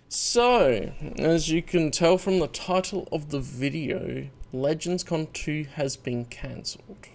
So, as you can tell from the title of the video, LegendsCon 2 has been cancelled.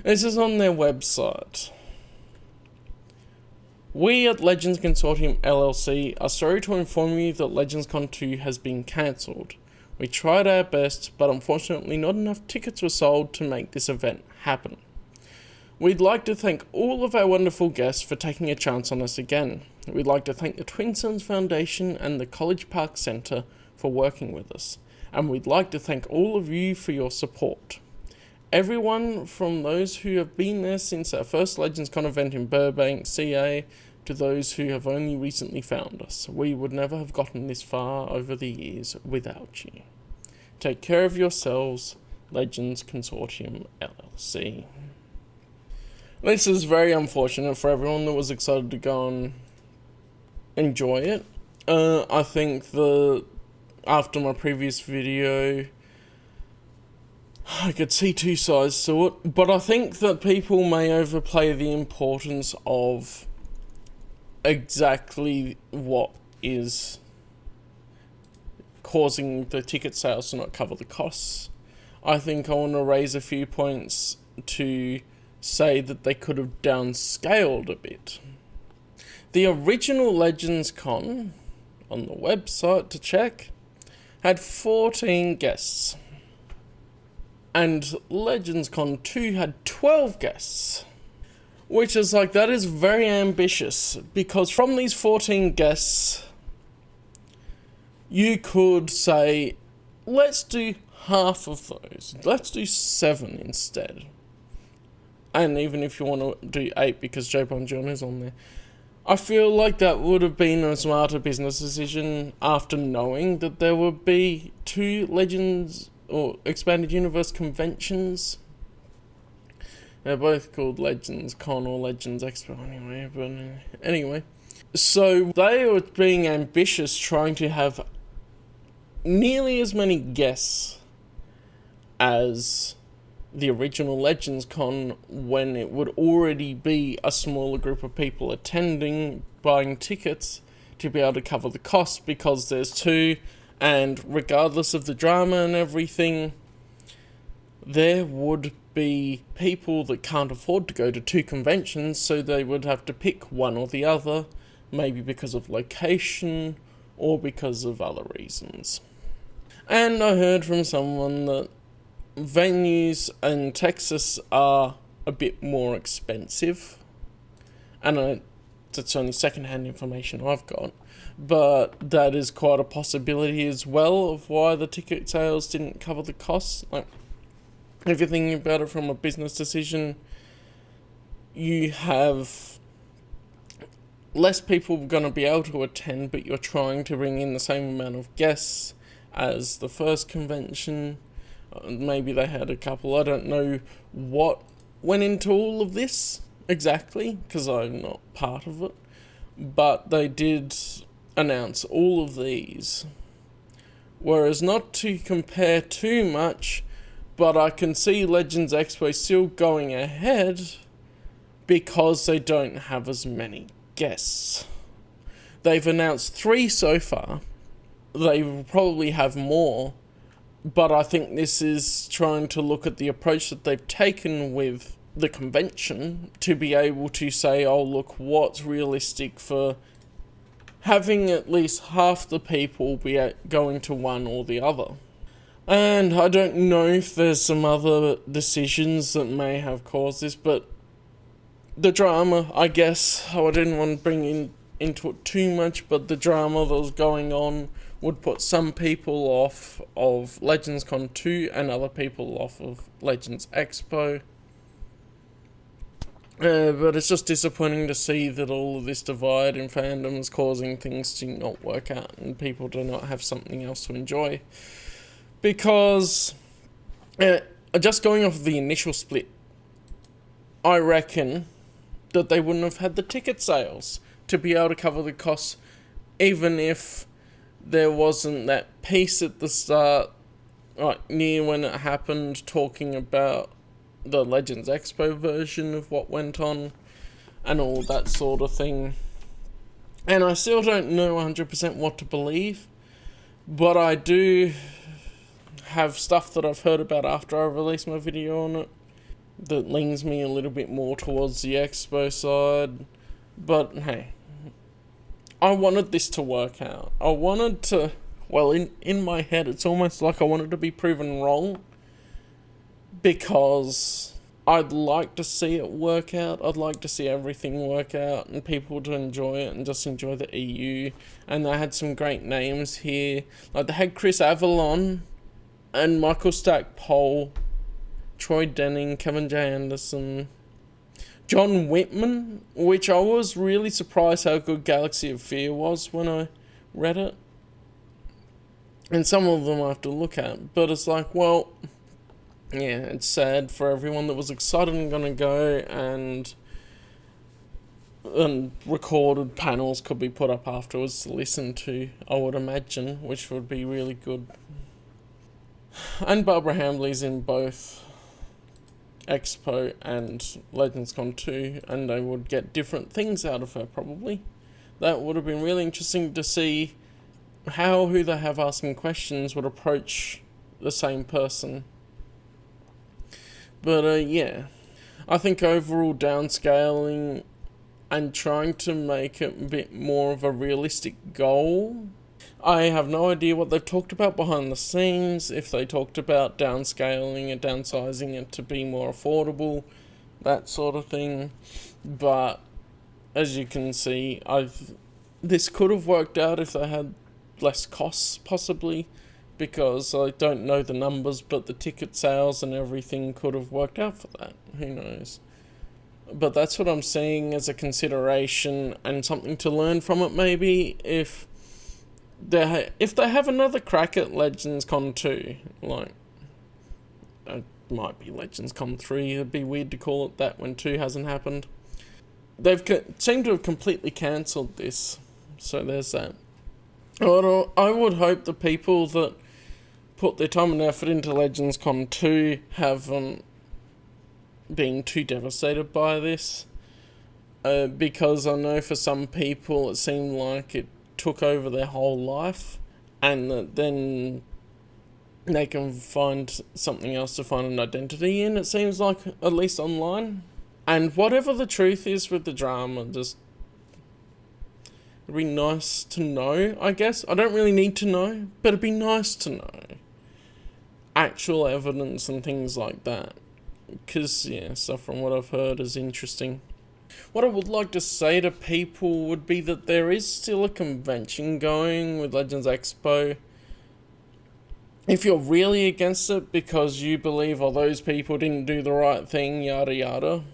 This is on their website. We at Legends Consortium LLC are sorry to inform you that LegendsCon 2 has been cancelled. We tried our best, but unfortunately not enough tickets were sold to make this event happen. We'd like to thank all of our wonderful guests for taking a chance on us again. We'd like to thank the Twin Sons Foundation and the College Park Centre for working with us. And we'd like to thank all of you for your support. Everyone from those who have been there since our first LegendsCon event in Burbank, CA, to those who have only recently found us. We would never have gotten this far over the years without you. Take care of yourselves, Legends Consortium LLC. This is very unfortunate for everyone that was excited to go and enjoy it. I think after my previous video, I could see two sides to it, but I think that people may overplay the importance of exactly what is causing the ticket sales to not cover the costs. I think I want to raise a few points to say that they could have downscaled a bit. The original LegendsCon, on the website to check, had 14 guests. And LegendsCon 2 had 12 guests. Which is like, that is very ambitious, because from these 14 guests, you could say, let's do half of those. Let's do 7 instead. And even if you want to do 8 because Joe Bonjour is on there. I feel like that would have been a smarter business decision after knowing that there would be 2 Legends or Expanded Universe conventions. They're both called LegendsCon or Legends Expo anyway, but anyway. So they were being ambitious, trying to have nearly as many guests as the original LegendsCon, when it would already be a smaller group of people attending, buying tickets to be able to cover the costs, because there's 2, and regardless of the drama and everything, there would be people that can't afford to go to 2 conventions, so they would have to pick one or the other, maybe because of location or because of other reasons. And I heard from someone that venues in Texas are a bit more expensive, and that's only second-hand information I've got, but that is quite a possibility as well of why the ticket sales didn't cover the costs. Like, if you're thinking about it from a business decision, you have less people going to be able to attend, but you're trying to bring in the same amount of guests as the first convention. Maybe they had a couple. I don't know what went into all of this exactly, because I'm not part of it. But they did announce all of these. Whereas, not to compare too much, but I can see Legends Expo still going ahead because they don't have as many guests. They've announced 3 so far. They will probably have more. But I think this is trying to look at the approach that they've taken with the convention to be able to say, oh look, what's realistic for having at least half the people be going to one or the other. And I don't know if there's some other decisions that may have caused this, but the drama, I guess, I didn't want to bring into it too much, but the drama that was going on would put some people off of LegendsCon 2 and other people off of Legends Expo. But it's just disappointing to see that all of this divide in fandom is causing things to not work out and people do not have something else to enjoy. Because, just going off of the initial split, I reckon that they wouldn't have had the ticket sales to be able to cover the costs, even if there wasn't that piece at the start, like near when it happened, talking about the Legends Expo version of what went on and all that sort of thing. And I still don't know 100% what to believe, but I do have stuff that I've heard about after I released my video on it that leans me a little bit more towards the Expo side. But hey, I wanted this to work out. I wanted to, well, in my head, it's almost like I wanted to be proven wrong, because I'd like to see it work out. I'd like to see everything work out and people to enjoy it and just enjoy the EU. And they had some great names here. Like, they had Chris Avalon and Michael Stackpole, Troy Denning, Kevin J. Anderson, John Whitman, which I was really surprised how good Galaxy of Fear was when I read it. And some of them I have to look at, but it's like, well, yeah, it's sad for everyone that was excited and gonna go, and recorded panels could be put up afterwards to listen to, I would imagine, which would be really good. And Barbara Hambley's in both Expo and LegendsCon 2, and they would get different things out of her, probably. That would have been really interesting to see how who they have asking questions would approach the same person. But yeah, I think overall downscaling and trying to make it a bit more of a realistic goal. I have no idea what they've talked about behind the scenes, if they talked about downscaling and downsizing it to be more affordable, that sort of thing. But as you can see, this could have worked out if they had less costs, possibly, because I don't know the numbers, but the ticket sales and everything could have worked out for that. Who knows? But that's what I'm seeing as a consideration and something to learn from it, maybe, if they have another crack at LegendsCon 2, like, it might be LegendsCon 3, it'd be weird to call it that when 2 hasn't happened. They've seemed to have completely cancelled this, so there's that. I would hope the people that put their time and effort into LegendsCon 2 haven't been too devastated by this, because I know for some people it seemed like it took over their whole life, and that then they can find something else to find an identity in, it seems like, at least online. And whatever the truth is with the drama, just, it'd be nice to know, I guess. I don't really need to know, but it'd be nice to know actual evidence and things like that, because, yeah, stuff from what I've heard is interesting. What I would like to say to people would be that there is still a convention going with Legends Expo. If you're really against it because you believe all those people didn't do the right thing, yada yada,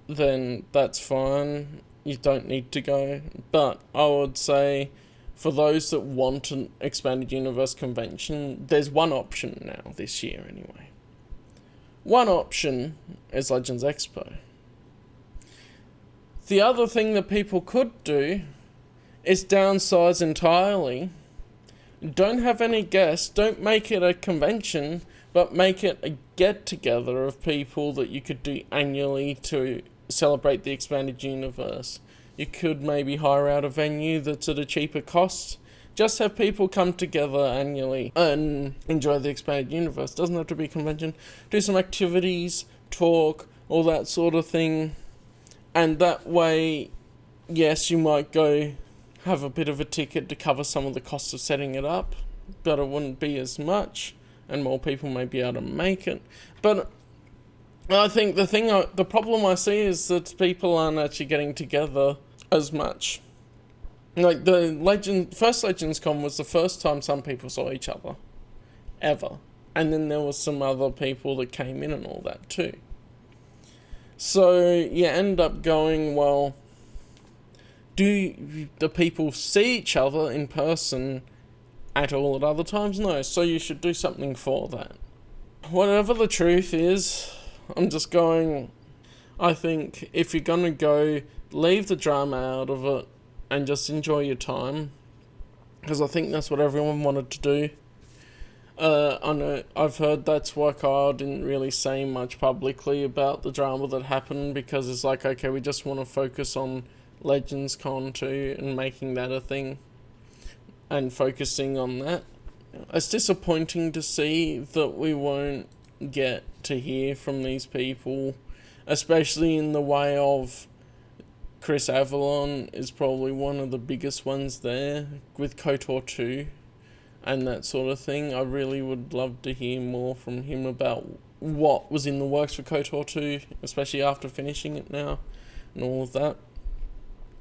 then that's fine. You don't need to go. But I would say, for those that want an expanded universe convention, there's one option now, this year anyway. One option is Legends Expo. The other thing that people could do is downsize entirely. Don't have any guests, don't make it a convention, but make it a get-together of people that you could do annually to celebrate the expanded universe. You could maybe hire out a venue that's at a cheaper cost. Just have people come together annually and enjoy the expanded universe. Doesn't have to be a convention. Do some activities, talk, all that sort of thing. And that way, yes, you might go have a bit of a ticket to cover some of the costs of setting it up, but it wouldn't be as much, and more people may be able to make it. But I think the problem I see is that people aren't actually getting together as much. Like, the first LegendsCon was the first time some people saw each other, ever. And then there was some other people that came in and all that too. So you end up going, well, do the people see each other in person at all at other times? No, so you should do something for that. Whatever the truth is, I'm just going, I think if you're going to go, leave the drama out of it and just enjoy your time, because I think that's what everyone wanted to do. I know I've heard that's why Kyle didn't really say much publicly about the drama that happened, because it's like, okay, we just want to focus on LegendsCon 2 and making that a thing and focusing on that. It's disappointing to see that we won't get to hear from these people, especially in the way of Chris Avalon is probably one of the biggest ones there with KOTOR 2 and that sort of thing. I really would love to hear more from him about what was in the works for KOTOR 2, especially after finishing it now and all of that.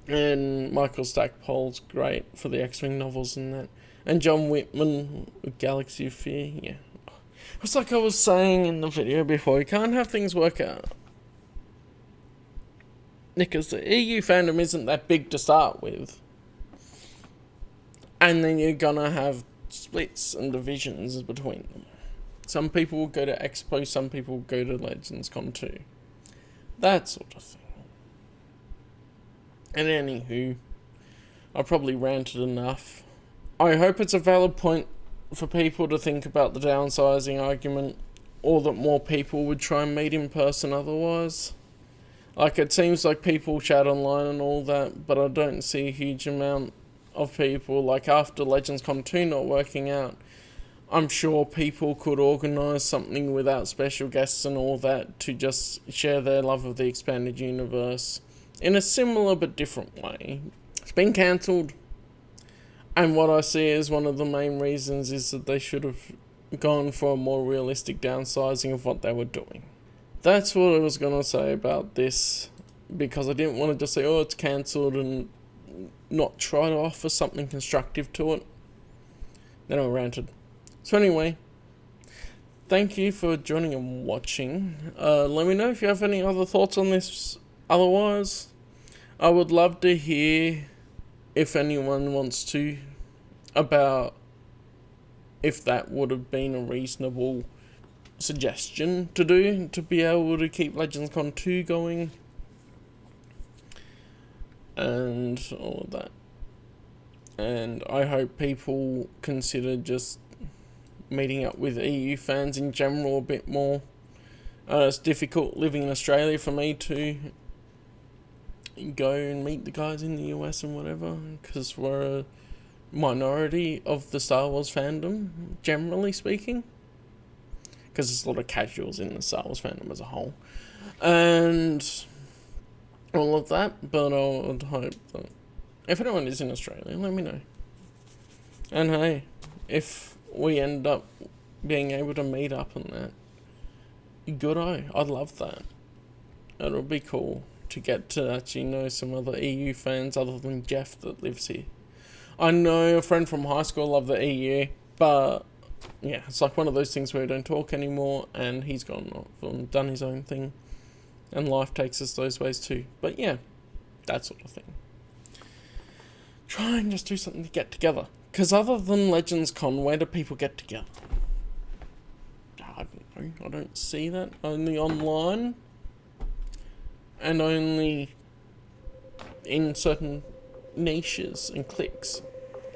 And Michael Stackpole's great for the X-Wing novels and that. And John Whitman with Galaxy of Fear, yeah. It's like I was saying in the video before, you can't have things work out. Because the EU fandom isn't that big to start with. And then you're gonna have splits and divisions between them. Some people will go to Expo, some people will go to LegendsCon 2. That sort of thing. And anywho, I probably ranted enough. I hope it's a valid point for people to think about the downsizing argument, or that more people would try and meet in person otherwise. Like, it seems like people chat online and all that, but I don't see a huge amount of people. Like, after LegendsCon 2 not working out, I'm sure people could organise something without special guests and all that to just share their love of the expanded universe in a similar but different way. It's been cancelled. And what I see as one of the main reasons is that they should have gone for a more realistic downsizing of what they were doing. That's what I was going to say about this, because I didn't want to just say, oh, it's cancelled, and not try to offer something constructive to it. Then I ranted. So anyway, thank you for joining and watching. Let me know if you have any other thoughts on this. Otherwise, I would love to hear if anyone wants to, about if that would have been a reasonable suggestion to do to be able to keep LegendsCon 2 going and all of that. And I hope people consider just meeting up with EU fans in general a bit more. It's difficult living in Australia for me to go and meet the guys in the US and whatever, because we're a minority of the Star Wars fandom, generally speaking, because there's a lot of casuals in the Star Wars fandom as a whole, and all of that. But I would hope that if anyone is in Australia, let me know. And hey, if we end up being able to meet up and that, good I'd love that. It'll be cool to get to actually know some other EU fans other than Jeff that lives here. I know a friend from high school loved the EU, but yeah, it's like one of those things where we don't talk anymore, and he's gone off and done his own thing, and life takes us those ways too. But yeah, that sort of thing. Try and just do something to get together, because other than LegendsCon, where do people get together? I don't know, I don't see that. Only online, and only in certain niches and cliques.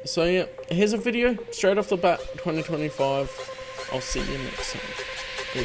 So yeah, here's a video straight off the bat, 2025. I'll see you next time.